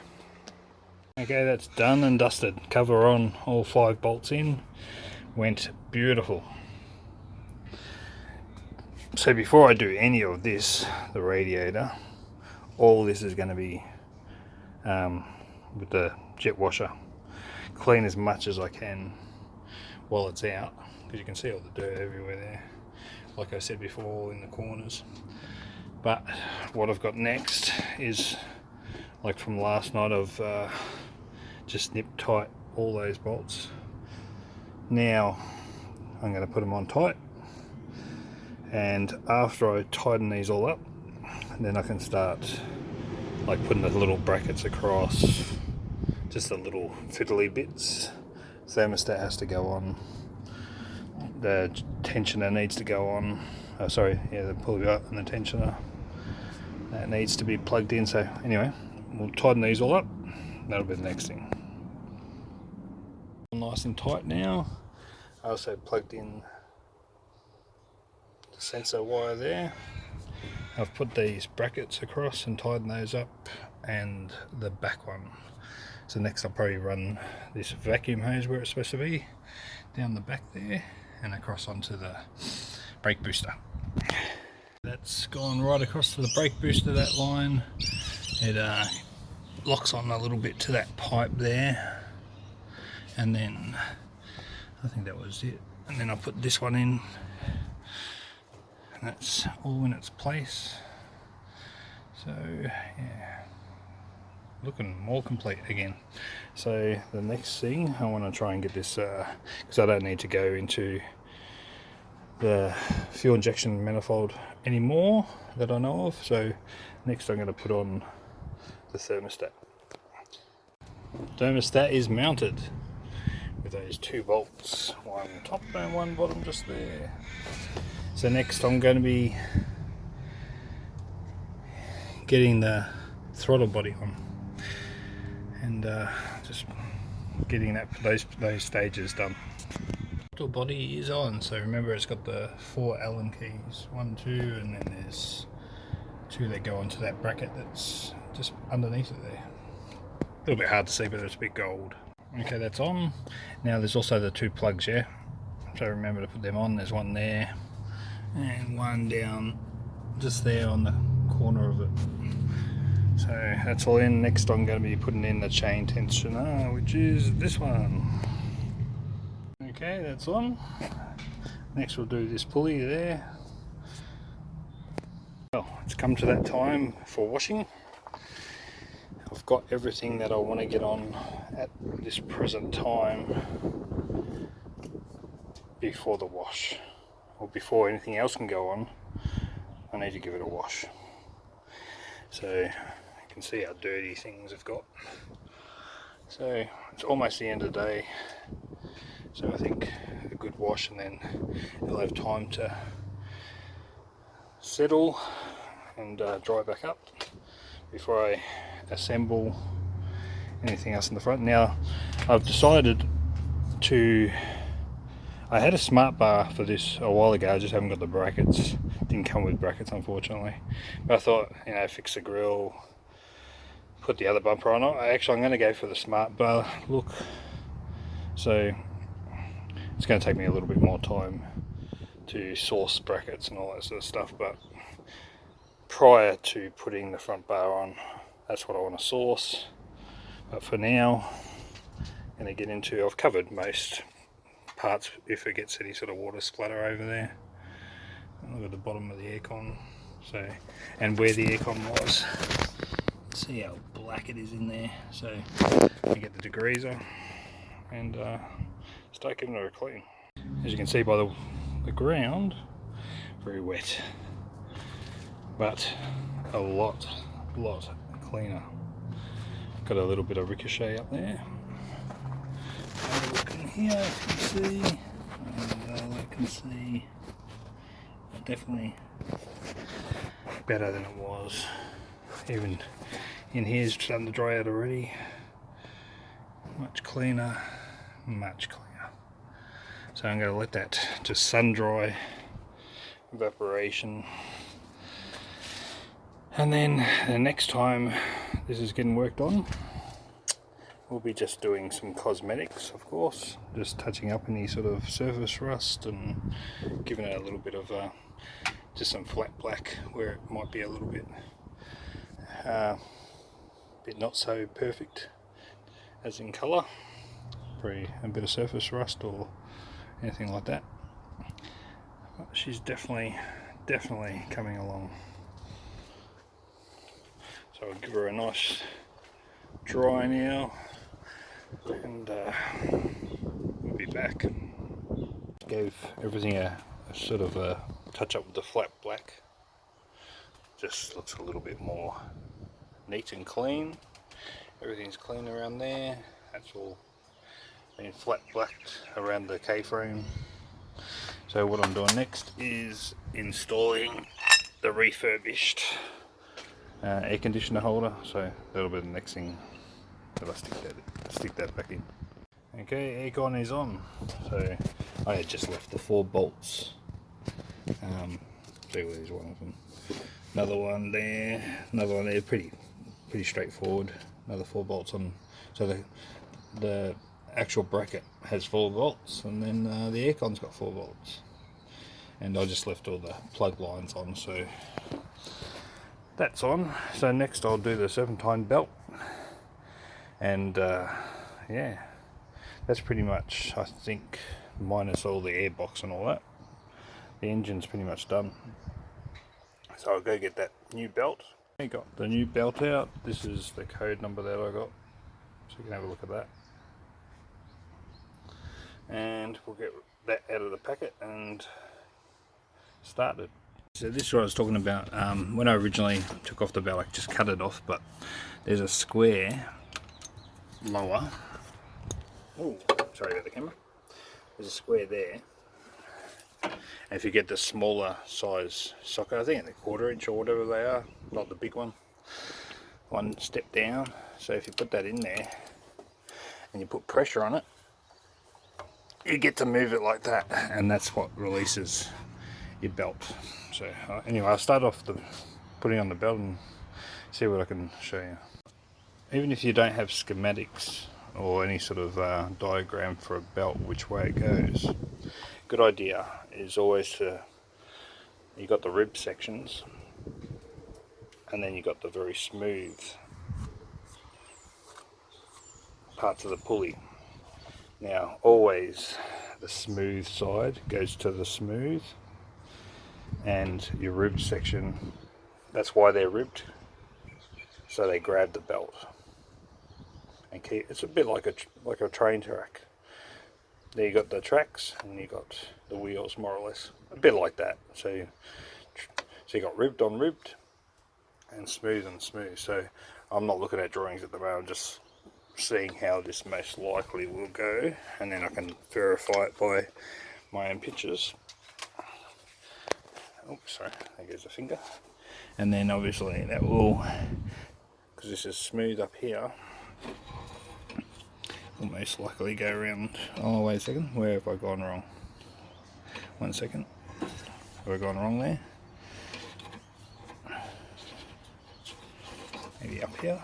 Okay, that's done and dusted. Cover on, all 5 bolts in. Went beautiful. So before I do any of this, the radiator, all this is going to be with the jet washer. Clean as much as I can while it's out, because you can see all the dirt everywhere there, like I said before, in the corners. But what I've got next is, like from last night, I've just nipped tight all those bolts. Now I'm going to put them on tight, and after I tighten these all up, then I can start like putting the little brackets across, just the little fiddly bits. Thermostat has to go on, the tensioner needs to go on, the pulley up and the tensioner, that needs to be plugged in. So anyway, we'll tighten these all up, that'll be the next thing. Nice and tight now. I also plugged in the sensor wire there. I've put these brackets across and tightened those up, and the back one. So next I'll probably run this vacuum hose where it's supposed to be, down the back there, and across onto the brake booster. That's gone right across to the brake booster, that line. It locks on a little bit to that pipe there, and then I think that was it. And then I'll put this one in, and that's all in its place. So yeah, looking more complete again. So the next thing, I want to try and get this, because I don't need to go into the fuel injection manifold anymore that I know of. So next I'm going to put on the thermostat. Thermostat is mounted with those 2 bolts, one top and one bottom just there. So next I'm going to be getting the throttle body on, and just getting those stages done. Throttle body is on, so remember it's got the 4 Allen keys, 1, 2, and then there's 2 that go onto that bracket that's just underneath it there. A little bit hard to see, but it's a bit gold. Okay, that's on. Now there's also the 2 plugs, yeah? So remember to put them on. There's one there and one down just there on the corner of it. So that's all in. Next I'm going to be putting in the chain tensioner, which is this one. Okay, that's on. Next we'll do this pulley there. Well, it's come to that time for washing. I've got everything that I want to get on at this present time before the wash, or before anything else can go on. I need to give it a wash. So you can see how dirty things have got. So it's almost the end of the day, so I think a good wash and then it'll have time to settle and dry back up before I assemble anything else in the front. Now I've decided to, I had a smart bar for this a while ago, I just haven't got the brackets. Didn't come with brackets unfortunately, but I thought, you know, fix the grill, put the other bumper on. Actually I'm going to go for the smart bar look, so it's going to take me a little bit more time to source brackets and all that sort of stuff, but prior to putting the front bar on, that's what I want to source. But for now, I'm going to get into, I've covered most parts if it gets any sort of water splatter over there. And look at the bottom of the aircon, so, and where the aircon was. See how black it is in there. So I get the degreaser and start giving it a clean. As you can see by the ground, very wet, but a lot cleaner. Got a little bit of ricochet up there. Have a look in here if you can see. I can see definitely better than it was. Even in here's starting to dry out already. Much cleaner, much cleaner. So I'm going to let that just sun dry, evaporation, and then the next time this is getting worked on, we'll be just doing some cosmetics, of course, just touching up any sort of surface rust and giving it a little bit of just some flat black where it might be a little bit not so perfect as in colour, probably a bit of surface rust or anything like that. She's definitely coming along. So I'll give her a nice dry now and we'll be back. Gave everything a sort of a touch up with the flat black. Just looks a little bit more neat and clean. Everything's clean around there. That's all been flat blacked around the K-frame. So what I'm doing next is installing the refurbished air conditioner holder. So that'll be the next thing that I stick that back in. Okay, aircon is on. So I had just left the 4 bolts. See where there's one of them. Another one there. Another one there. Pretty straightforward. Another 4 bolts on. So the actual bracket has 4 bolts, and then the aircon's got 4 bolts. And I just left all the plug lines on, so that's on. So next I'll do the serpentine belt, and yeah, that's pretty much, I think, minus all the airbox and all that. The engine's pretty much done. So I'll go get that new belt. I got the new belt out. This is the code number that I got, so you can have a look at that. And we'll get that out of the packet and started. So this is what I was talking about. When I originally took off the belt, I just cut it off, but there's a square lower. Oh, sorry about the camera. There's a square there. And if you get the smaller size socket, I think the 1/4 inch or whatever they are, not the big one, one step down. So if you put that in there and you put pressure on it, you get to move it like that, and that's what releases your belt. So anyway, I'll start off putting on the belt and see what I can show you. Even if you don't have schematics or any sort of diagram for a belt which way it goes, good idea is always to, you got the rib sections and then you got the very smooth parts of the pulley. Now always the smooth side goes to the smooth, and your ribbed section, that's why they're ribbed, so they grab the belt and keep. It's a bit like a train track. There you got the tracks and you got the wheels, more or less, a bit like that. So you got ribbed on ribbed, and smooth and smooth. So I'm not looking at drawings at the moment, just seeing how this most likely will go, and then I can verify it by my own pictures. Oops, sorry, there goes a finger. And then obviously that will, because this is smooth up here, will most likely go around. Oh, wait a second, where have I gone wrong? 1 second, have I gone wrong there? Maybe up here?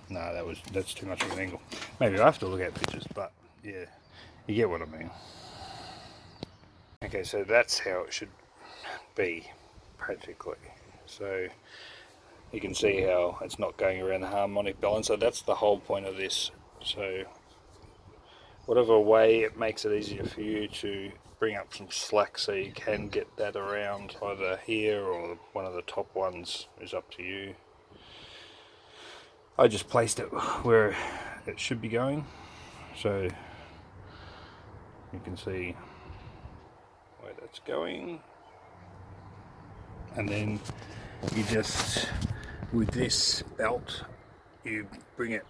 No, that's too much of an angle. Maybe I have to look at pictures, but yeah, you get what I mean. Okay, so that's how it should be, practically. So you can see how it's not going around the harmonic balance, so that's the whole point of this. So whatever way it makes it easier for you to bring up some slack so you can get that around either here or one of the top ones is up to you. I just placed it where it should be going, so you can see where that's going. And then you just, with this belt, you bring it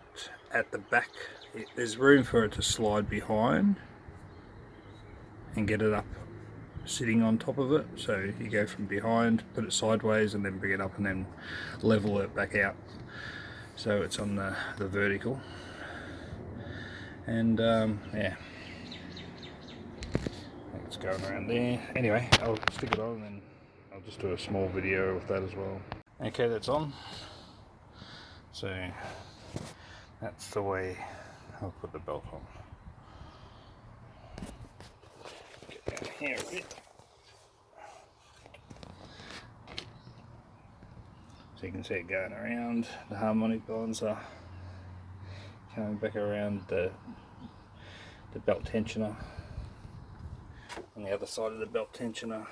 at the back. There's room for it to slide behind and get it up sitting on top of it. So you go from behind, put it sideways, and then bring it up and then level it back out so it's on the vertical. And yeah, it's going around there. Anyway, I'll stick it on and then I'll just do a small video of that as well. Okay, that's on. So that's the way I'll put the belt on. Get down here a bit. So you can see it going around the harmonic balancer, coming back around the belt tensioner, on the other side of the belt tensioner,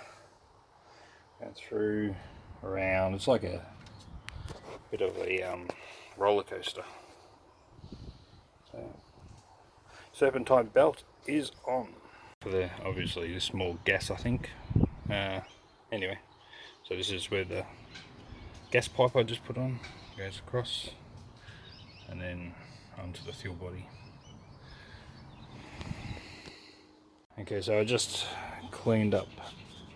going through, around. It's like a bit of a roller coaster. So serpentine belt is on. For the, obviously this is more gas, I think. Anyway, so this is where the gas pipe I just put on goes across and then onto the fuel body. Okay, so I just cleaned up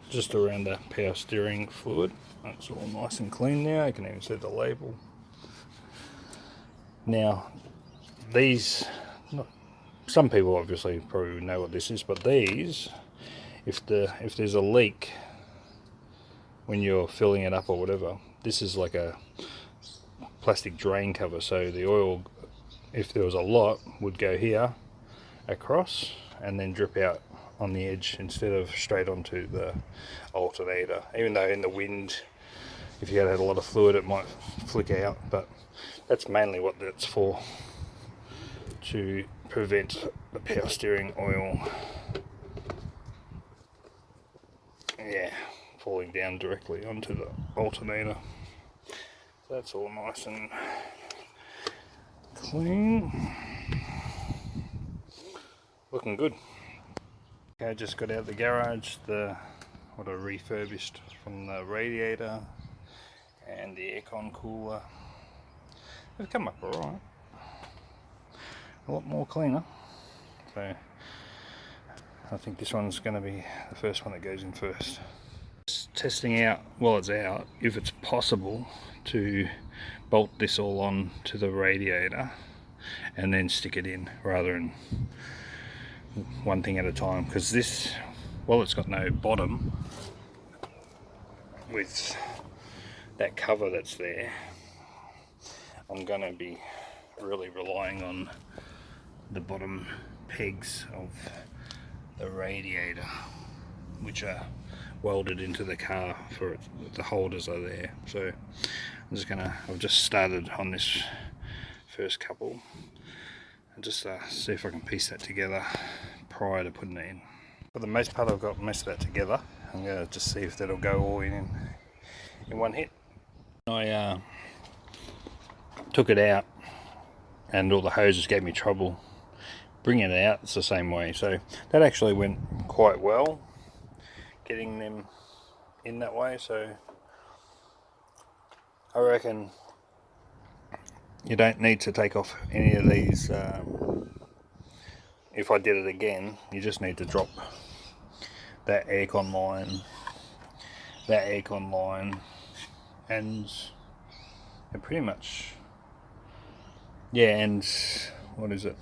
just around the power steering fluid. That's all nice and clean now. I can even see the label. Now these, some people obviously probably know what this is, but these, if there's a leak when you're filling it up or whatever, this is like a plastic drain cover, so the oil, if there was a lot, would go here across and then drip out on the edge instead of straight onto the alternator. Even though in the wind, if you had a lot of fluid, it might flick out, but that's mainly what that's for, to prevent the power steering oil, yeah, falling down directly onto the alternator. So that's all nice and clean, looking good. Okay, I just got out of the garage what I refurbished from the radiator and the aircon cooler. They've come up alright, a lot more cleaner. So I think this one's going to be the first one that goes in first. Just testing out while it's out if it's possible to bolt this all on to the radiator and then stick it in rather than one thing at a time, because this, well, it's got no bottom with that cover that's there. I'm going to be really relying on the bottom pegs of the radiator, which are welded into the car for it. The holders are there, so I've just started on this first couple and just see if I can piece that together prior to putting it in. For the most part, I've got most of that together. I'm going to just see if that'll go all in one hit. I took it out and all the hoses gave me trouble bringing it out. It's the same way, so that actually went quite well, getting them in that way. So I reckon you don't need to take off any of these. If I did it again, you just need to drop that aircon line, and pretty much, yeah, and what is it?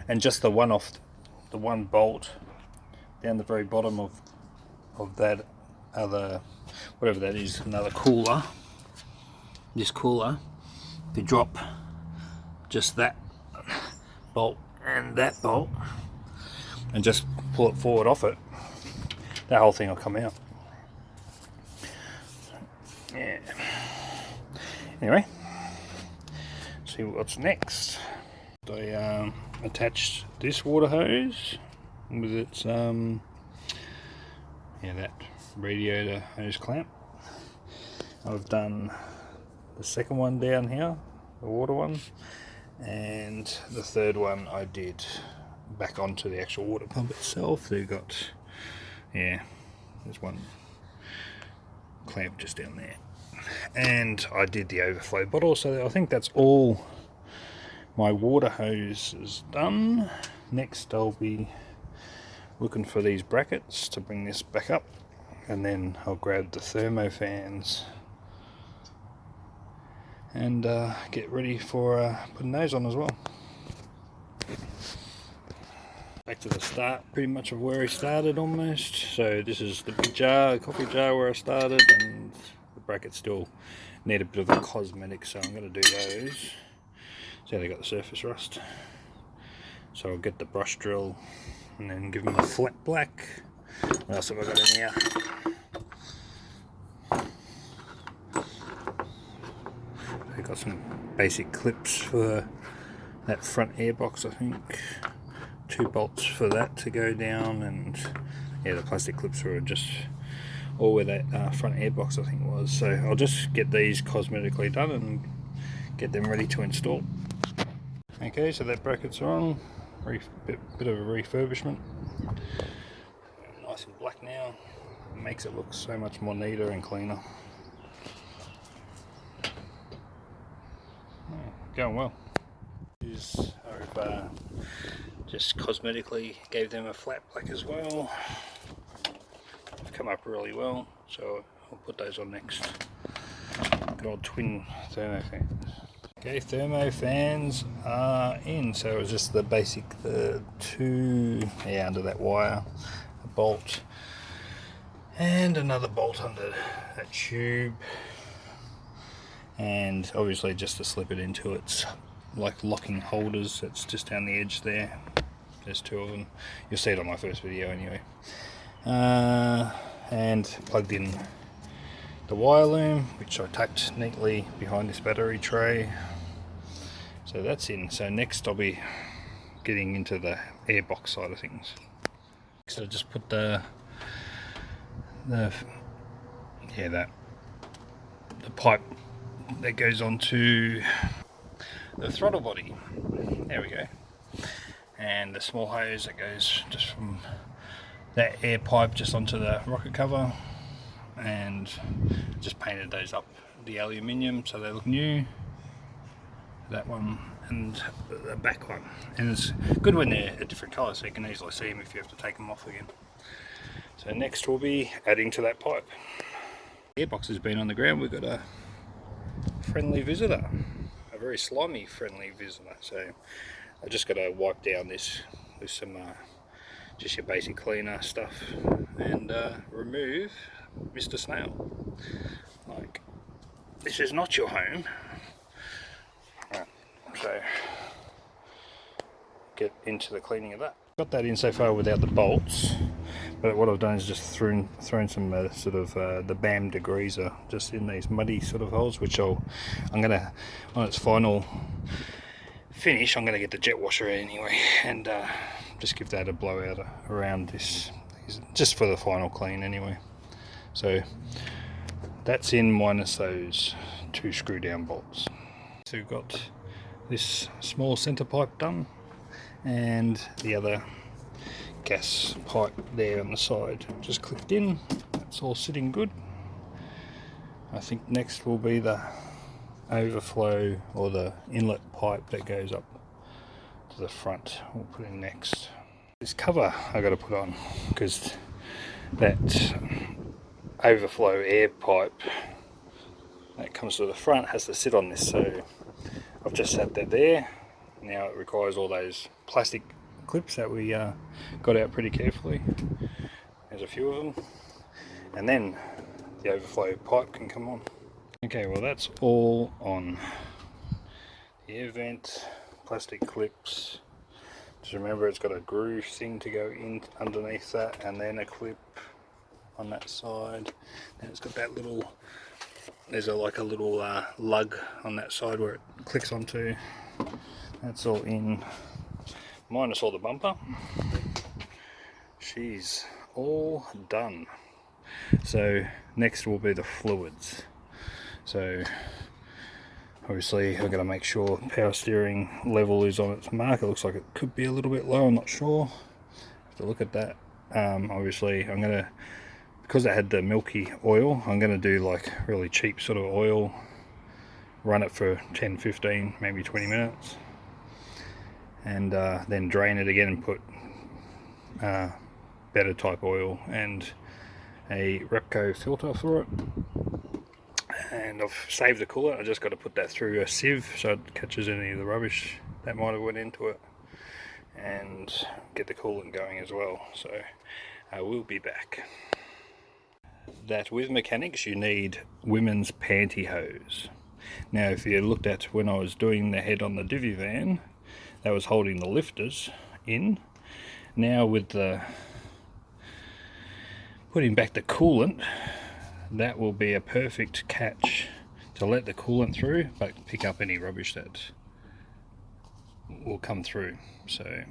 And just the one bolt down the very bottom of that other, whatever that is, another cooler. This cooler, to drop just that bolt and that bolt, and just pull it forward off it, that whole thing will come out. Yeah. Anyway, see what's next. I attached this water hose with its that radiator hose clamp. I've done the second one down here, the water one, and the third one I did back onto the actual water pump itself. They've got, yeah, there's one clamp just down there, and I did the overflow bottle. So I think that's all my water hose is done. Next I'll be looking for these brackets to bring this back up, and then I'll grab the thermo fans and get ready for putting those on as well. Back to the start, pretty much of where I started almost. So this is the big jar, the coffee jar where I started, and the brackets still need a bit of a cosmetic, so I'm going to do those. See how they got the surface rust. So I'll get the brush drill and then give them a flat black. What else have I got in here? I've got some basic clips for that front airbox, I think. 2 bolts for that to go down, and yeah, the plastic clips were just all where that front airbox I think was. So I'll just get these cosmetically done and get them ready to install. Okay, so that brackets are on. Bit of a refurbishment. Nice and black now. Makes it look so much more neater and cleaner. Going well. I've just cosmetically gave them a flat black as well. They've come up really well, so I'll put those on next. Good old twin thermo fans. Okay, thermo fans are in. So it was just the basic, the 2 under that wire, a bolt, and another bolt under that tube, and obviously just to slip it into its like locking holders that's just down the edge there. There's 2 of them. You'll see it on my first video anyway. And plugged in the wire loom, which I tucked neatly behind this battery tray. So that's in. So next I'll be getting into the airbox side of things. So I just put the pipe that goes onto the throttle body. There we go. And the small hose that goes just from that air pipe just onto the rocket cover, and just painted those up, the aluminium, so they look new. That one and the back one, and it's good when they're a different colour, so you can easily see them if you have to take them off again. So next we'll be adding to that pipe. The airbox has been on the ground. We've got a friendly visitor, a very slimy friendly visitor, so I just got to wipe down this with some just your basic cleaner stuff, and remove Mr. Snail. Like, this is not your home. Right, so get into the cleaning of that. Got that in so far without the bolts, but what I've done is just thrown some sort of the BAM degreaser just in these muddy sort of holes, which I'm gonna, on its final finish, I'm gonna get the jet washer anyway, and just give that a blowout around this, just for the final clean anyway. So that's in, minus those 2 screw down bolts. So we've got this small centre pipe done, and the other gas pipe there on the side just clipped in. That's all sitting good. I think next will be the overflow or the inlet pipe that goes up to the front. We'll put in next. This cover I got to put on because that overflow air pipe that comes to the front has to sit on this, so I've just set that there. Now it requires all those plastic clips that we got out pretty carefully. There's a few of them, and then the overflow pipe can come on. Okay, well that's all on. The air vent, plastic clips. Just remember it's got a groove thing to go in underneath that, and then a clip on that side. And it's got that little, there's like a little lug on that side where it clicks onto. That's all in, minus all the bumper. She's all done. So next will be the fluids. So obviously I'm going to make sure power steering level is on its mark. It looks like it could be a little bit low, I'm not sure. Have to look at that. Obviously I'm going to, because it had the milky oil, I'm going to do like really cheap sort of oil, run it for 10, 15, maybe 20 minutes, and then drain it again and put better type oil and a Repco filter for it. And I've saved the coolant. I just got to put that through a sieve so it catches any of the rubbish that might have went into it, and get the coolant going as well. So I will be back. That with mechanics you need women's pantyhose. Now if you looked at when I was doing the head on the divvy van, that was holding the lifters in. Now with the putting back the coolant, that will be a perfect catch to let the coolant through but pick up any rubbish that will come through. So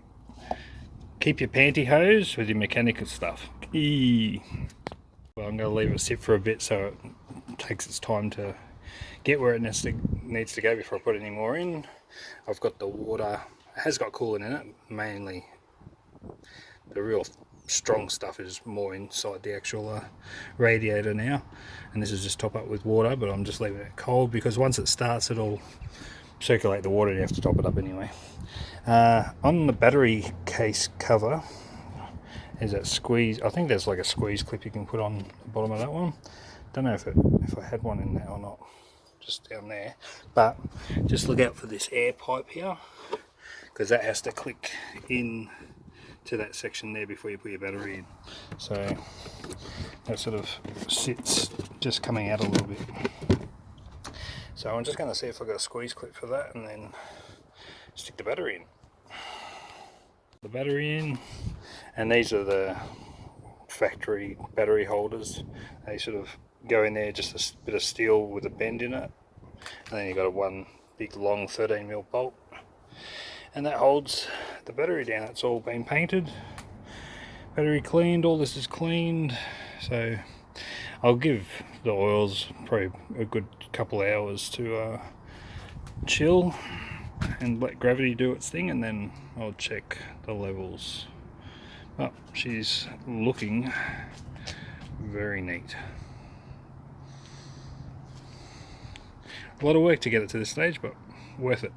keep your pantyhose with your mechanical stuff. Well, I'm going to leave it sit for a bit so it takes its time to get where it needs to go before I put any more in. I've got the water, it has got coolant in it, mainly the real strong stuff is more inside the actual radiator now, and this is just top up with water, but I'm just leaving it cold because once it starts it'll circulate the water and you have to top it up anyway. On the battery case cover is that squeeze, I think there's like a squeeze clip you can put on the bottom of that one. Don't know if I had one in there or not, just down there, but just look out for this air pipe here because that has to click in to that section there before you put your battery in. So that sort of sits just coming out a little bit. So I'm just going to see if I've got a squeeze clip for that and then stick the battery in. The battery in, and these are the factory battery holders. They sort of go in there, just a bit of steel with a bend in it, and then you've got one big long 13mm bolt, and that holds the battery down. It's all been painted, battery cleaned, all this is cleaned. So I'll give the oils probably a good couple of hours to chill and let gravity do its thing, and then I'll check the levels. Oh, she's looking very neat. A lot of work to get it to this stage, but worth it.